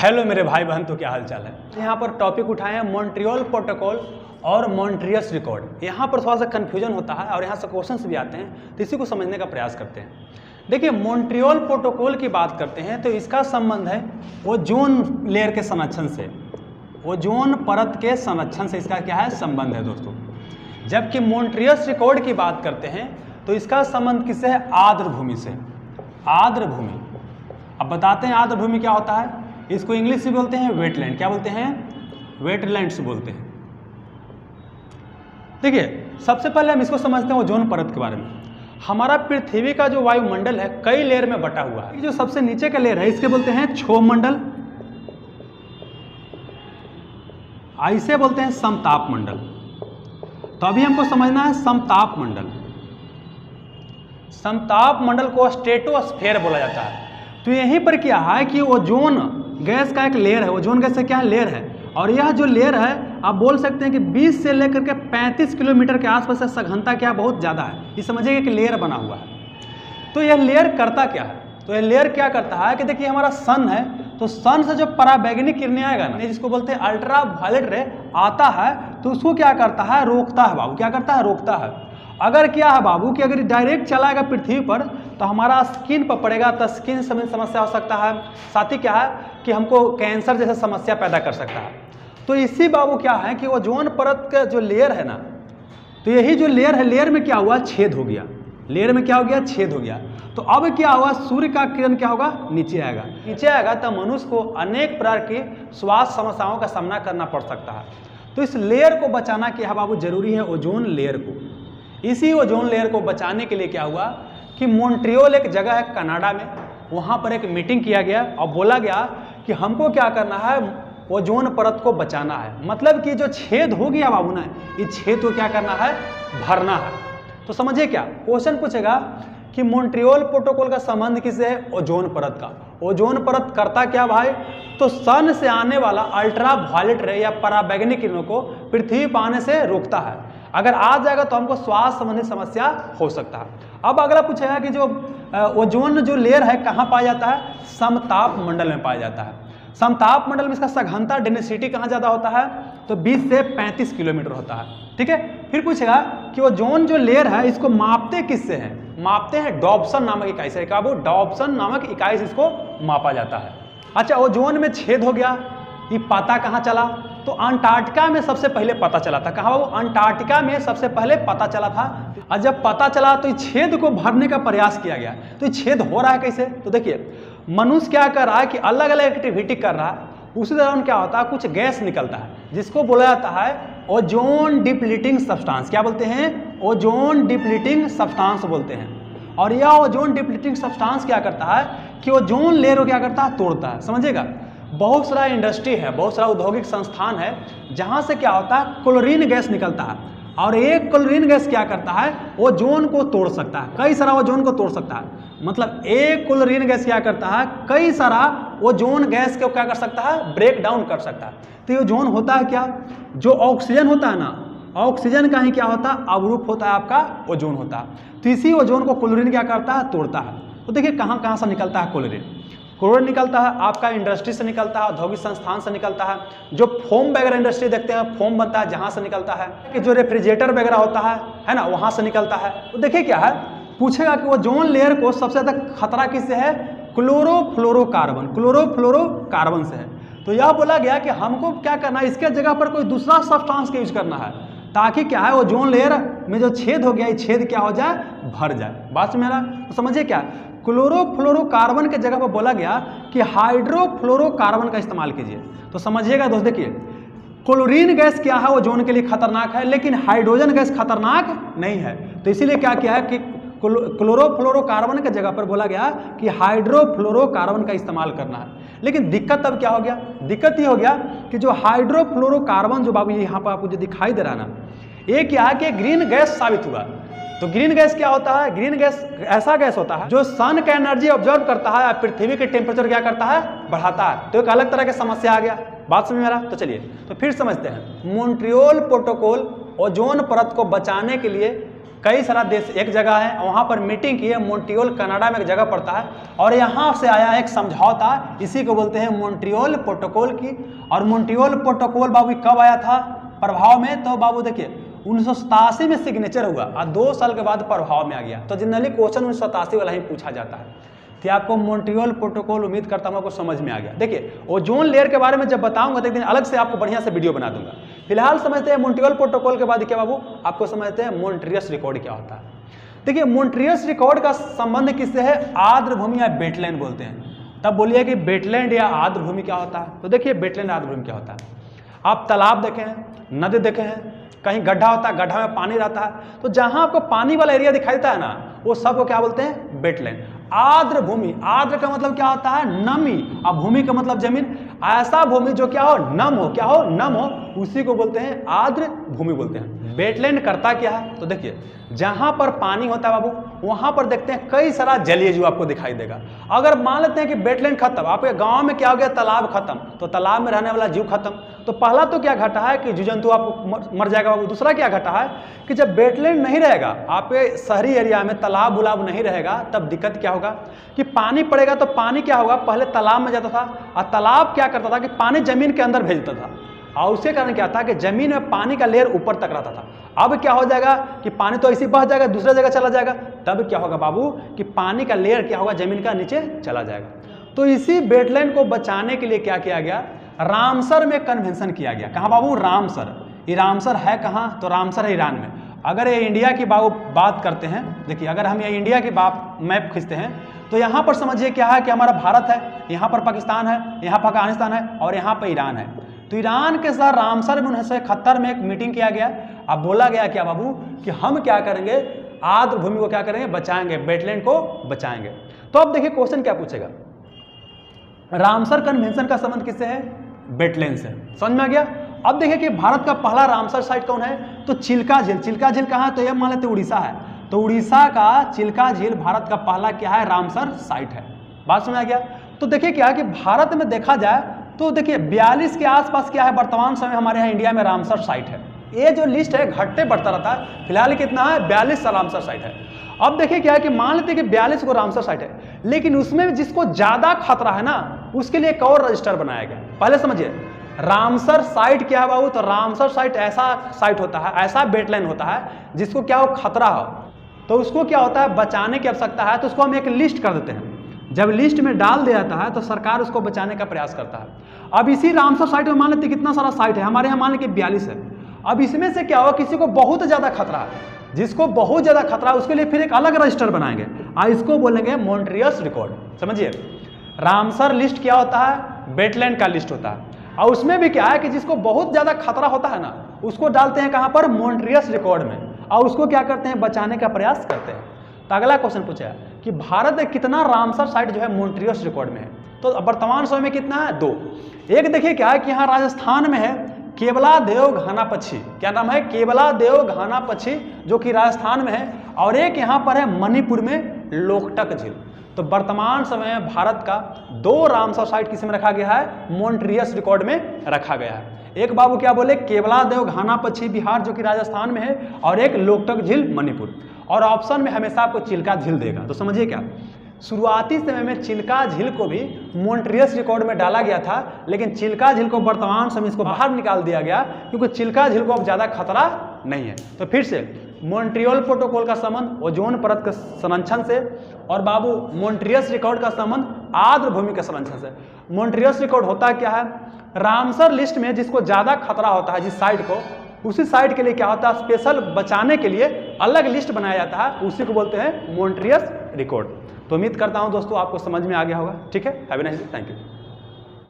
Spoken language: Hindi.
हेलो मेरे भाई बहन, तो क्या हाल चाल है। यहाँ पर टॉपिक उठाए हैं मॉन्ट्रियल प्रोटोकॉल और मॉन्ट्रियस रिकॉर्ड। यहाँ पर थोड़ा सा कन्फ्यूजन होता है और यहाँ से क्वेश्चंस भी आते हैं, तो इसी को समझने का प्रयास करते हैं। देखिए, मॉन्ट्रियल प्रोटोकॉल की बात करते हैं तो इसका संबंध है ओजोन लेयर के संरक्षण से, ओजोन परत के संरक्षण से इसका क्या है, संबंध है दोस्तों। जबकि मॉन्ट्रियस रिकॉर्ड की बात करते हैं तो इसका संबंध किससे है, आर्द्र भूमि से। आर्द्र भूमि, अब बताते हैं आर्द्र भूमि क्या होता है। इसको इंग्लिश में बोलते हैं वेटलैंड। क्या बोलते हैं, वेटलैंड्स बोलते हैं। देखिए, सबसे पहले हम इसको समझते हैं ओजोन परत के बारे में। हमारा पृथ्वी का जो वायुमंडल है कई लेयर में बटा हुआ है। जो सबसे नीचे का लेयर है इसके बोलते हैं क्षोभ मंडल, इसे बोलते हैं समताप मंडल। तो अभी हमको समझना है समताप मंडल। समताप मंडल को स्ट्रेटोस्फेयर बोला जाता है। तो यहीं पर क्या है कि ओजोन गैस का एक लेयर है। ओजोन गैस का क्या लेयर है, और यह जो लेयर है आप बोल सकते हैं कि 20 से लेकर के 35 किलोमीटर के आसपास से सघनता क्या बहुत ज़्यादा है। ये समझिए एक लेयर बना हुआ है। तो यह लेयर करता क्या है, तो यह लेयर क्या करता है कि देखिए हमारा सन है, तो सन से जो पराबैंगनी किरणें आएगा ना, जिसको बोलते हैं अल्ट्रा वायलेट रे, आता है तो उसको क्या करता है, रोकता है बाबू। क्या करता है, रोकता है। अगर क्या है बाबू कि अगर डायरेक्ट चलाएगा पृथ्वी पर तो हमारा स्किन पर पड़ेगा तो स्किन संबंधी समस्या हो सकता है। साथ ही क्या है कि हमको कैंसर जैसा समस्या पैदा कर सकता है। तो इसी बाबू क्या है कि ओजोन परत का जो लेयर है ना, तो यही जो लेयर है, लेयर में क्या हुआ, छेद हो गया। लेयर में क्या हो गया, छेद हो गया। तो अब क्या हुआ, सूर्य का किरण क्या होगा, नीचे आएगा। नीचे आएगा तो मनुष्य को अनेक प्रकार की स्वास्थ्य समस्याओं का सामना करना पड़ सकता है। तो इस लेयर को बचाना क्या बाबू जरूरी है, ओजोन लेयर को। इसी ओजोन लेयर को बचाने के लिए क्या हुआ कि मॉन्ट्रियल एक जगह है कनाडा में, वहाँ पर एक मीटिंग किया गया और बोला गया कि हमको क्या करना है, ओजोन परत को बचाना है। मतलब कि जो छेद हो गया बाबू ना, इस छेद को क्या करना है, भरना है। तो समझिए क्या क्वेश्चन पूछेगा कि मॉन्ट्रियल प्रोटोकॉल का संबंध किससे है, ओजोन परत का। ओजोन परत करता क्या भाई, तो सन से आने वाला अल्ट्रा वायलेट रे या पराबैंगनी किरणों को पृथ्वी पर आने से रोकता है। अगर आ जाएगा तो हमको स्वास्थ्य संबंधी समस्या हो सकता है। अब अगला पूछेगा कि जो ओजोन जो लेयर है कहाँ पाया जाता है, समताप मंडल में पाया जाता है। समताप मंडल में इसका सघनता डेंसिटी कहाँ ज़्यादा होता है, तो 20 से 35 किलोमीटर होता है। ठीक है, फिर पूछेगा कि ओजोन जो लेयर है इसको मापते किससे हैं, मापते हैं डॉप्सन नामक इकाई से। क्या वो डॉप्सन नामक इकाई से इसको मापा जाता है। अच्छा, ओजोन में छेद हो गया, ये पता कहाँ चला, तो अंटार्कटिका में सबसे पहले पता चला था। कहाँ वो, अंटार्कटिका में सबसे पहले पता चला था। और जब पता चला तो इस छेद को भरने का प्रयास किया गया। तो ये छेद हो रहा है कैसे, तो देखिए मनुष्य क्या कर रहा है कि अलग अलग एक्टिविटी कर रहा है, उसी दौरान क्या होता है, कुछ गैस निकलता है जिसको बोला जाता है ओजोन डिप्लीटिंग सब्सटेंस। क्या बोलते हैं, ओजोन डिप्लीटिंग सब्सटेंस बोलते हैं। और यह ओजोन डिप्लीटिंग सब्सटेंस क्या करता है कि ओजोन लेयर को क्या करता है, तोड़ता है। समझिएगा, बहुत सारा इंडस्ट्री है, बहुत सारा औद्योगिक संस्थान है जहाँ से क्या होता है, क्लोरीन गैस निकलता है। और एक क्लोरीन गैस क्या करता है, ओजोन को तोड़ सकता है, कई सारा ओजोन को तोड़ सकता है। मतलब एक क्लोरीन गैस क्या करता है, कई सारा ओजोन गैस को क्या कर सकता है, ब्रेक डाउन कर सकता है। तो ये ओजोन होता है क्या, जो ऑक्सीजन होता है ना, ऑक्सीजन का ही क्या होता है, अवरूप होता है, आपका ओजोन होता है। तो इसी ओजोन को क्लोरीन क्या करता है, तोड़ता है। तो देखिए कहाँ कहाँ से निकलता है क्लोरीन। क्लोरीन निकलता है आपका इंडस्ट्री से निकलता है, औद्योगिक संस्थान से निकलता है। जो फोम वगैरह इंडस्ट्री देखते हैं, फोम बनता है जहाँ से निकलता है। कि जो रेफ्रिजरेटर वगैरह होता है ना, वहाँ से निकलता है। तो देखिए क्या है, पूछेगा कि ओजोन लेयर को सबसे ज़्यादा खतरा किससे है, क्लोरोफ्लोरोकार्बन, क्लोरोफ्लोरोकार्बन से है। तो यह बोला गया कि हमको क्या करना है, इसके जगह पर कोई दूसरा सब्सटेंस का यूज करना है, ताकि क्या है, ओजोन लेयर में जो छेद हो गया, ये छेद क्या हो जाए, भर जाए। बात मेरा तो समझिए क्या, क्लोरोफ्लोरोकार्बन के जगह पर बोला गया कि हाइड्रोफ्लोरोकार्बन का इस्तेमाल कीजिए। तो समझिएगा दोस्त, देखिए क्लोरीन गैस क्या है, ओजोन के लिए खतरनाक है, लेकिन हाइड्रोजन गैस खतरनाक नहीं है। तो इसीलिए क्या किया है कि क्लोरोफ्लोरोकार्बन के जगह पर बोला गया कि हाइड्रोफ्लोरोकार्बन का इस्तेमाल करना है। लेकिन दिक्कत अब क्या हो गया, दिक्कत ये हो गया कि जो हाइड्रोफ्लोरोकार्बन जो बाबू यहाँ पर आपको जो दिखाई दे रहा है ना, ये क्या है कि ग्रीन गैस साबित हुआ। तो ग्रीन गैस क्या होता है, ग्रीन गैस ऐसा गैस होता है जो सन का एनर्जी ऑब्जर्व करता है, पृथ्वी के टेम्परेचर क्या करता है, बढ़ाता है। तो एक अलग तरह की समस्या आ गया। बात समझ में आ रहा, तो चलिए तो फिर समझते हैं। मॉन्ट्रियल प्रोटोकॉल ओजोन परत को बचाने के लिए कई सारा देश एक जगह है, वहाँ पर मीटिंग की है। मॉन्ट्रियल कनाडा में एक जगह पड़ता है और यहाँ से आया एक समझौता, इसी को बोलते हैं मॉन्ट्रियल प्रोटोकॉल की। और मॉन्ट्रियल प्रोटोकॉल बाबू कब आया था प्रभाव में? तो बाबू देखिए 1987 में सिग्नेचर हुआ और 2 साल के बाद प्रभाव में आ गया। तो जनरली क्वेश्चन 1987 वाला ही पूछा जाता है। कि आपको मॉन्ट्रियल प्रोटोकॉल उम्मीद करता हूँ आपको समझ में आ गया। देखिए ओजोन लेयर के बारे में जब बताऊंगा तो एक दिन अलग से आपको बढ़िया से वीडियो बना दूंगा। फिलहाल समझते हैं मॉन्ट्रियल प्रोटोकॉल के बाद क्या बाबू, आपको समझते हैं मॉन्ट्रियस रिकॉर्ड क्या होता है। देखिए मॉन्ट्रियस रिकॉर्ड का संबंध किससे है? आर्द्र भूमि या वेटलैंड बोलते हैं। तब बोलिए कि वेटलैंड या आर्द्र भूमि क्या होता है। तो देखिए वेटलैंड आर्द्र भूमि क्या होता है। आप तालाब देखे हैं, नदी देखे हैं, कहीं गड्ढा होता है, गड्ढा में पानी रहता है, तो जहां आपको पानी वाला एरिया दिखाई देता है ना, वो सबको क्या बोलते हैं? वेटलैंड। आर्द्र भूमि, आर्द्र का मतलब क्या होता है? नमी, और भूमि का मतलब जमीन। ऐसा भूमि जो क्या हो? नम हो। क्या हो? नम हो, उसी को बोलते हैं आर्द्र भूमि बोलते हैं। वेटलैंड करता क्या है? तो देखिए जहां पर पानी होता है बाबू, वहां पर देखते हैं कई सारा जलीय जीव आपको दिखाई देगा। अगर मान लेते हैं कि वेटलैंड खत्म, आपके गांव में क्या हो गया? तालाब खत्म, तो तालाब में रहने वाला जीव खत्म। तो पहला तो क्या घटा है कि जीव जंतु आपको मर जाएगा बाबू। दूसरा क्या घटा है कि जब वेटलैंड नहीं रहेगा, आपके शहरी एरिया में तालाब उलाब नहीं रहेगा, तब दिक्कत क्या होगा कि पानी पड़ेगा। तो पानी क्या होगा? पहले तालाब में जाता था और तालाब क्या करता था कि पानी जमीन के अंदर भेजता था, और उसके कारण क्या था कि जमीन में पानी का लेयर ऊपर तक रहता था। अब क्या हो जाएगा कि पानी तो ऐसे बह जाएगा, दूसरे जगह चला जाएगा। तब क्या होगा बाबू कि पानी का लेयर क्या होगा? जमीन का नीचे चला जाएगा। तो इसी वेटलैंड को बचाने के लिए क्या किया गया? रामसर में कन्वेंशन किया गया। कहाँ बाबू? रामसर। ये रामसर है कहाँ? तो रामसर है ईरान में। अगर ये इंडिया की बात करते हैं, देखिए अगर हम ये इंडिया की मैप खींचते हैं तो यहाँ पर समझिए क्या है कि हमारा भारत है, यहाँ पर पाकिस्तान है, यहाँ पर अफगानिस्तान है और यहाँ पर ईरान है। तो ईरान के साथ रामसर में 1971 में एक मीटिंग किया गया। अब बोला गया क्या बाबू कि हम क्या करेंगे? आर्द्र भूमि को क्या करेंगे? बचाएंगे, वेटलैंड को बचाएंगे। तो अब देखिए क्वेश्चन क्या पूछेगा, रामसर कन्वेंशन का संबंध किससे है? वेटलैंड से। समझ में आ गया? अब देखिए कि भारत का पहला रामसर साइट कौन है? तो चिल्का झील। चिल्का झील कहाँ है? तो ये मान लेते उड़ीसा है। तो उड़ीसा का चिल्का झील भारत का पहला क्या है? रामसर साइट है। बात समझ आ गया? तो देखिए क्या है कि भारत में देखा जाए तो देखिए 42 के आसपास क्या है वर्तमान समय हमारे यहाँ इंडिया में रामसर साइट है। ये जो लिस्ट है घटते बढ़ता रहता है। फिलहाल कितना है? 42 रामसर साइट है। अब देखिए क्या है कि मान लेते हैं कि 42 को रामसर साइट है, लेकिन उसमें जिसको ज्यादा खतरा है ना, उसके लिए एक और रजिस्टर बनाया गया। पहले समझिए रामसर साइट क्या है बाबू? तो रामसर साइट ऐसा साइट होता है, ऐसा वेटलैंड होता है जिसको क्या हो? खतरा हो, तो उसको क्या होता है? बचाने की आवश्यकता है, तो उसको हम एक लिस्ट कर देते हैं। जब लिस्ट में डाल दिया जाता है तो सरकार उसको बचाने का प्रयास करता है। अब इसी रामसर साइट में मान लेते कितना सारा साइट है, हमारे यहाँ मान लेते 42 है। अब इसमें से क्या होगा? किसी को बहुत ज्यादा खतरा है, जिसको बहुत ज्यादा खतरा है उसके लिए फिर एक अलग रजिस्टर बनाएंगे और इसको बोलेंगे मॉन्ट्रियस रिकॉर्ड। समझिए रामसर लिस्ट क्या होता है? वेटलैंड का लिस्ट होता है, और उसमें भी क्या है कि जिसको बहुत ज्यादा खतरा होता है ना, उसको डालते हैं कहां पर? मॉन्ट्रियस रिकॉर्ड में, और उसको क्या करते हैं? बचाने का प्रयास करते हैं। तो अगला क्वेश्चन पूछा कि भारत में कितना रामसर साइट जो है मॉन्ट्रियस रिकॉर्ड में है? तो वर्तमान समय में कितना है? 2। एक देखिए क्या है कि यहाँ राजस्थान में है केवलादेव घाना पक्षी। क्या नाम है? केवलादेव घाना पक्षी, जो कि राजस्थान में है। और एक यहाँ पर है मणिपुर में लोकटक झील। तो वर्तमान समय में भारत का 2 रामसर साइट किस में रखा गया है? मॉन्ट्रियस रिकॉर्ड में रखा गया है। एक बाबू क्या बोले? केवलादेव घाना पक्षी बिहार जो कि राजस्थान में है, और एक लोकटक झील मणिपुर। और ऑप्शन में हमेशा आपको चिल्का झील देगा। तो समझिए क्या, शुरुआती समय में चिल्का झील को भी मॉन्ट्रियस रिकॉर्ड में डाला गया था, लेकिन चिल्का झील को वर्तमान समय इसको बाहर निकाल दिया गया क्योंकि चिल्का झील को अब ज्यादा खतरा नहीं है। तो फिर से मॉन्ट्रियल प्रोटोकॉल का संबंध ओजोन परत के संरक्षण से, और बाबू मॉन्ट्रियस रिकॉर्ड का संबंध आर्द्र भूमि के संरक्षण से। मॉन्ट्रियस रिकॉर्ड होता क्या है? रामसर लिस्ट में जिसको ज्यादा खतरा होता है जिस साइट को, उसी साइट के लिए क्या होता है? स्पेशल बचाने के लिए अलग लिस्ट बनाया जाता है, उसी को बोलते हैं मॉन्ट्रियस रिकॉर्ड। तो उम्मीद करता हूं दोस्तों आपको समझ में आ गया होगा। ठीक है, have a nice day, thank you.